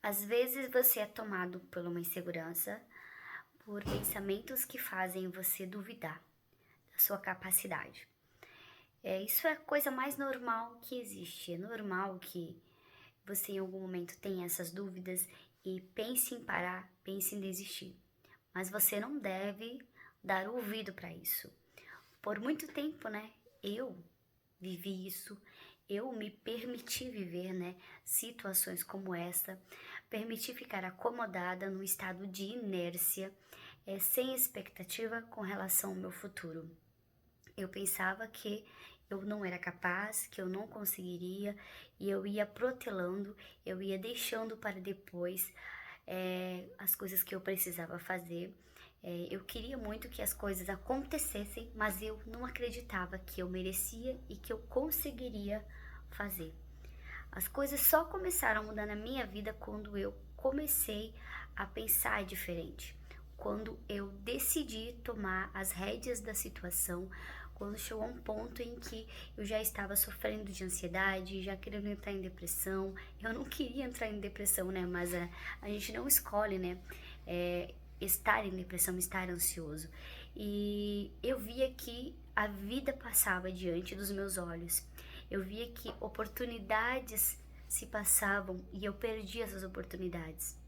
Às vezes você é tomado por uma insegurança, por pensamentos que fazem você duvidar da sua capacidade. Isso é a coisa mais normal que existe. É normal que você em algum momento tenha essas dúvidas e pense em parar, pense em desistir. Mas você não deve dar ouvido para isso. Por muito tempo, né? Eu vivi isso, eu me permiti viver, né, situações como essa, permiti ficar acomodada num estado de inércia, sem expectativa com relação ao meu futuro. Eu pensava que eu não era capaz, que eu não conseguiria, e eu ia protelando, eu ia deixando para depois as coisas que eu precisava fazer. Eu queria muito que as coisas acontecessem, mas eu não acreditava que eu merecia e que eu conseguiria fazer. As coisas só começaram a mudar na minha vida quando eu comecei a pensar diferente. Quando eu decidi tomar as rédeas da situação, quando chegou um ponto em que eu já estava sofrendo de ansiedade, já querendo entrar em depressão. Eu não queria entrar em depressão, né? Mas a gente não escolhe, né? Estar em depressão, estar ansioso. E eu via que a vida passava diante dos meus olhos. Eu via que oportunidades se passavam e eu perdi essas oportunidades.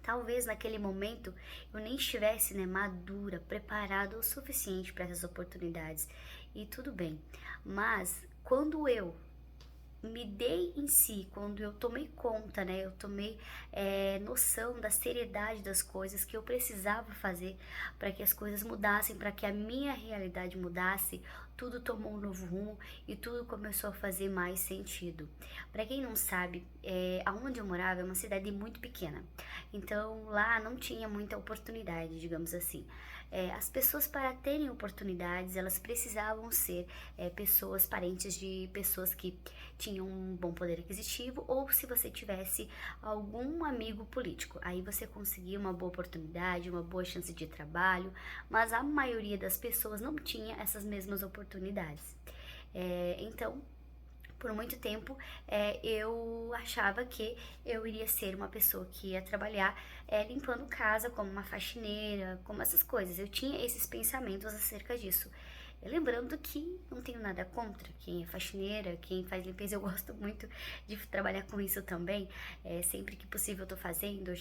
Talvez naquele momento eu nem estivesse, né, madura, preparada o suficiente para essas oportunidades. E tudo bem. Mas quando eu me dei em si, quando eu tomei conta, né? Eu tomei noção da seriedade das coisas que eu precisava fazer para que as coisas mudassem, para que a minha realidade mudasse, tudo tomou um novo rumo e tudo começou a fazer mais sentido. Para quem não sabe, aonde eu morava é uma cidade muito pequena, então lá não tinha muita oportunidade, digamos assim. As pessoas para terem oportunidades, elas precisavam ser pessoas parentes de pessoas que tinham um bom poder aquisitivo, ou se você tivesse algum amigo político. Aí você conseguia uma boa oportunidade, uma boa chance de trabalho, mas a maioria das pessoas não tinha essas mesmas oportunidades. Então, por muito tempo, eu achava que eu iria ser uma pessoa que ia trabalhar limpando casa, como uma faxineira, como essas coisas. Eu tinha esses pensamentos acerca disso. Lembrando que não tenho nada contra quem é faxineira, quem faz limpeza, eu gosto muito de trabalhar com isso também. Sempre que possível eu tô fazendo,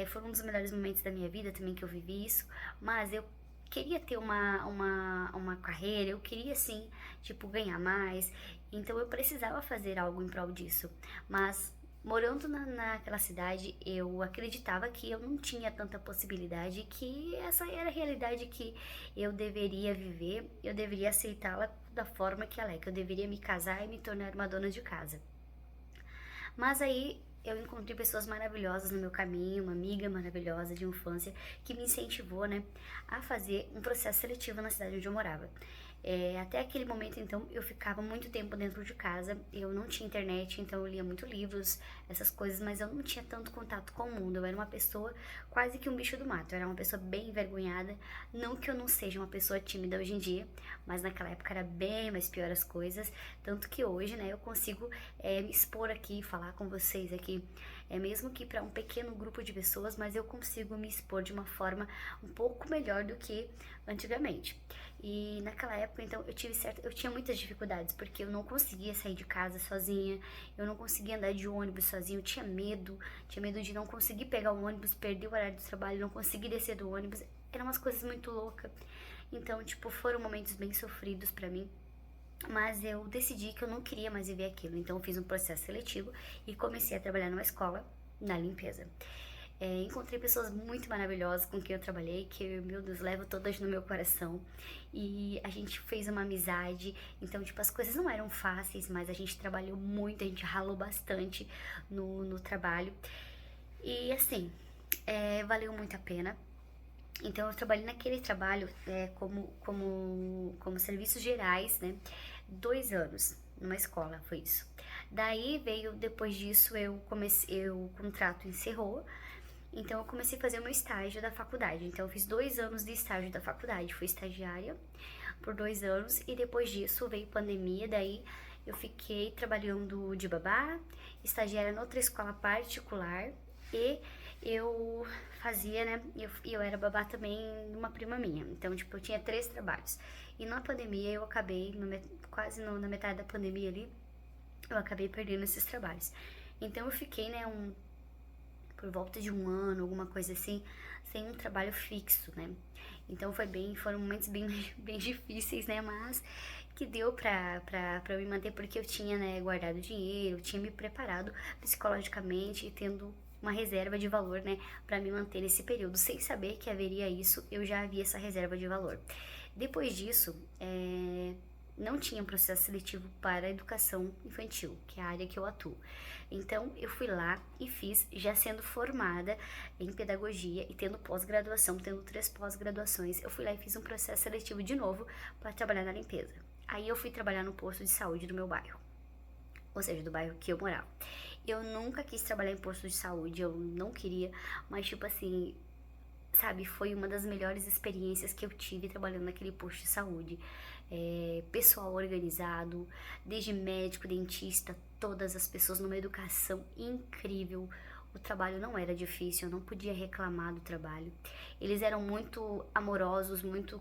foi um dos melhores momentos da minha vida também que eu vivi isso, mas eu queria ter uma carreira, eu queria sim, tipo, ganhar mais, então eu precisava fazer algo em prol disso, mas morando naquela cidade, eu acreditava que eu não tinha tanta possibilidade, que essa era a realidade que eu deveria viver, eu deveria aceitá-la da forma que ela é, que eu deveria me casar e me tornar uma dona de casa. Mas aí eu encontrei pessoas maravilhosas no meu caminho, uma amiga maravilhosa de infância que me incentivou, né, a fazer um processo seletivo na cidade onde eu morava. Até aquele momento, então, eu ficava muito tempo dentro de casa, eu não tinha internet, então eu lia muito livros, essas coisas, mas eu não tinha tanto contato com o mundo. Eu era uma pessoa quase que um bicho do mato, eu era uma pessoa bem envergonhada. Não que eu não seja uma pessoa tímida hoje em dia, mas naquela época era bem mais pior as coisas. Tanto que hoje, né, eu consigo me expor aqui, falar com vocês aqui, mesmo que para um pequeno grupo de pessoas, mas eu consigo me expor de uma forma um pouco melhor do que antigamente. E naquela época, então, eu tinha muitas dificuldades, porque eu não conseguia sair de casa sozinha, eu não conseguia andar de ônibus sozinha, eu tinha medo de não conseguir pegar o ônibus, perder o horário do trabalho, não conseguir descer do ônibus, eram umas coisas muito loucas. Então, tipo, foram momentos bem sofridos pra mim, mas eu decidi que eu não queria mais viver aquilo. Então eu fiz um processo seletivo e comecei a trabalhar numa escola, na limpeza. Encontrei pessoas muito maravilhosas com quem eu trabalhei, que, meu Deus, levo todas no meu coração. E a gente fez uma amizade. Então, tipo, as coisas não eram fáceis, mas a gente trabalhou muito, a gente ralou bastante no trabalho. E assim, valeu muito a pena. Então eu trabalhei naquele trabalho como serviços gerais, né? 2 anos numa escola, foi isso. Daí veio, depois disso, o contrato encerrou, então eu comecei a fazer o meu estágio da faculdade. Então eu fiz 2 anos de estágio da faculdade, fui estagiária por 2 anos e depois disso veio pandemia, daí eu fiquei trabalhando de babá, estagiária noutra escola particular e eu fazia, né, eu era babá também numa prima minha. Então, tipo, eu tinha 3 trabalhos. E na pandemia eu acabei, na metade da pandemia ali, eu acabei perdendo esses trabalhos. Então eu fiquei, né, por volta de um ano, alguma coisa assim, sem um trabalho fixo, né? Então foram momentos bem, bem difíceis, né? Mas que deu pra eu me manter, porque eu tinha, né, guardado dinheiro, tinha me preparado psicologicamente e tendo uma reserva de valor, né, pra me manter nesse período. Sem saber que haveria isso, eu já havia essa reserva de valor. Depois disso, não tinha processo seletivo para a educação infantil, que é a área que eu atuo. Então, eu fui lá e fiz, já sendo formada em pedagogia e tendo pós-graduação, tendo 3 pós-graduações, eu fui lá e fiz um processo seletivo de novo para trabalhar na limpeza. Aí eu fui trabalhar no posto de saúde do meu bairro, ou seja, do bairro que eu morava. Eu nunca quis trabalhar em posto de saúde, eu não queria, mas tipo assim, sabe, foi uma das melhores experiências que eu tive trabalhando naquele posto de saúde. Pessoal organizado, desde médico, dentista, todas as pessoas numa educação incrível. O trabalho não era difícil, eu não podia reclamar do trabalho. Eles eram muito amorosos, muito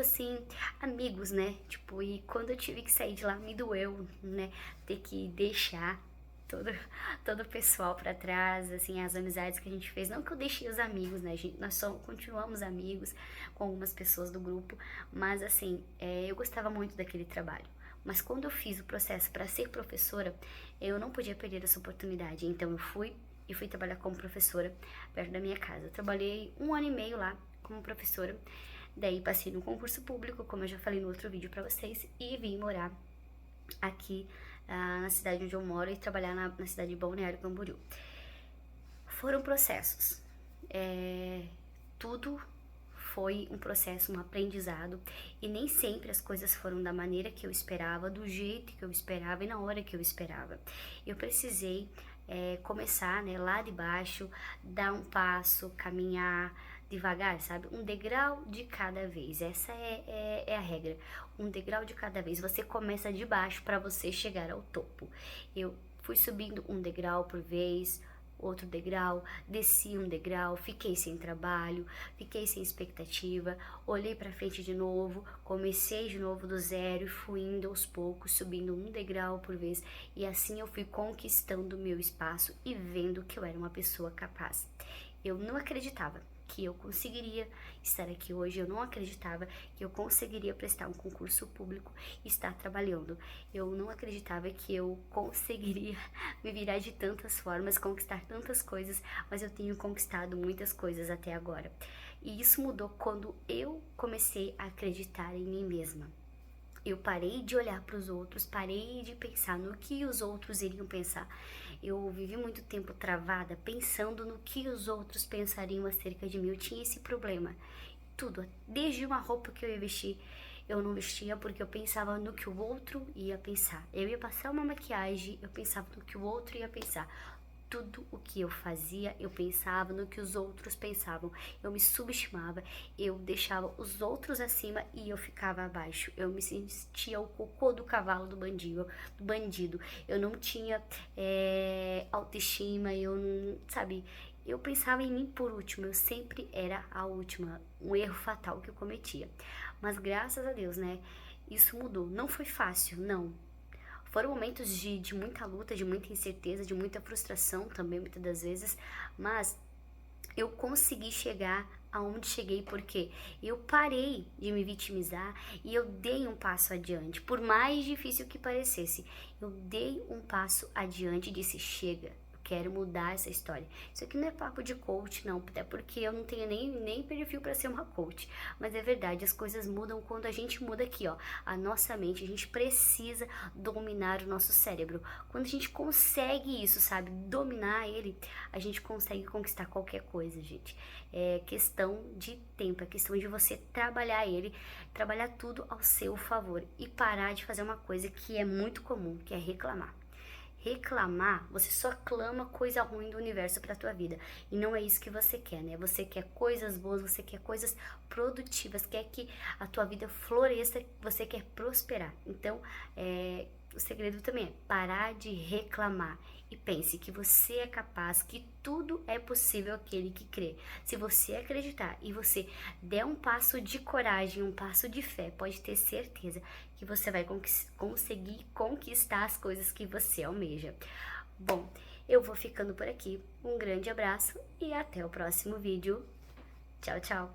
assim, amigos, né? Tipo, e quando eu tive que sair de lá, me doeu, né? Ter que deixar todo, todo o pessoal pra trás, assim, as amizades que a gente fez. Não que eu deixei os amigos, né, gente? Nós só continuamos amigos com algumas pessoas do grupo, mas assim, eu gostava muito daquele trabalho. Mas quando eu fiz o processo para ser professora, eu não podia perder essa oportunidade. Então eu fui trabalhar como professora perto da minha casa. Eu trabalhei 1 ano e meio lá como professora. Daí passei no concurso público, como eu já falei no outro vídeo para vocês, e vim morar aqui na cidade onde eu moro e trabalhar na cidade de Balneário Camboriú. Foram processos. Tudo foi um processo, um aprendizado, e nem sempre as coisas foram da maneira que eu esperava, do jeito que eu esperava e na hora que eu esperava. Eu precisei começar, né, lá de baixo, dar um passo, caminhar devagar, sabe? Um degrau de cada vez. Essa é a regra. Um degrau de cada vez. Você começa de baixo para você chegar ao topo. Eu fui subindo um degrau por vez, outro degrau, desci um degrau, fiquei sem trabalho, fiquei sem expectativa, olhei para frente de novo, comecei de novo do zero e fui indo aos poucos, subindo um degrau por vez, e assim eu fui conquistando o meu espaço e vendo que eu era uma pessoa capaz. Eu não acreditava que eu conseguiria estar aqui hoje, eu não acreditava que eu conseguiria prestar um concurso público e estar trabalhando. Eu não acreditava que eu conseguiria me virar de tantas formas, conquistar tantas coisas, mas eu tenho conquistado muitas coisas até agora. E isso mudou quando eu comecei a acreditar em mim mesma. Eu parei de olhar para os outros, parei de pensar no que os outros iriam pensar. Eu vivi muito tempo travada, pensando no que os outros pensariam acerca de mim. Eu tinha esse problema. Tudo, desde uma roupa que eu ia vestir, eu não vestia porque eu pensava no que o outro ia pensar. Eu ia passar uma maquiagem, eu pensava no que o outro ia pensar. Tudo o que eu fazia, eu pensava no que os outros pensavam. Eu me subestimava, eu deixava os outros acima e eu ficava abaixo. Eu me sentia o cocô do cavalo do bandido. Eu não tinha autoestima, sabe? Eu pensava em mim por último, eu sempre era a última, um erro fatal que eu cometia. Mas graças a Deus, né? Isso mudou. Não foi fácil, não. Foram momentos de muita luta, de muita incerteza, de muita frustração também, muitas das vezes, mas eu consegui chegar aonde cheguei porque eu parei de me vitimizar e eu dei um passo adiante, por mais difícil que parecesse. Eu dei um passo adiante e disse: chega, quero mudar essa história. Isso aqui não é papo de coach, não, até porque eu não tenho nem perfil para ser uma coach. Mas é verdade, as coisas mudam quando a gente muda aqui, ó, a nossa mente. A gente precisa dominar o nosso cérebro. Quando a gente consegue isso, sabe, dominar ele, a gente consegue conquistar qualquer coisa, gente. É questão de tempo, é questão de você trabalhar ele, trabalhar tudo ao seu favor e parar de fazer uma coisa que é muito comum, que é reclamar. Reclamar, você só clama coisa ruim do universo pra tua vida. E não é isso que você quer, né? Você quer coisas boas, você quer coisas produtivas, quer que a tua vida floresça, você quer prosperar. Então, o segredo também é parar de reclamar e pense que você é capaz, que tudo é possível aquele que crê. Se você acreditar e você der um passo de coragem, um passo de fé, pode ter certeza que você vai conseguir conquistar as coisas que você almeja. Bom, eu vou ficando por aqui. Um grande abraço e até o próximo vídeo. Tchau, tchau!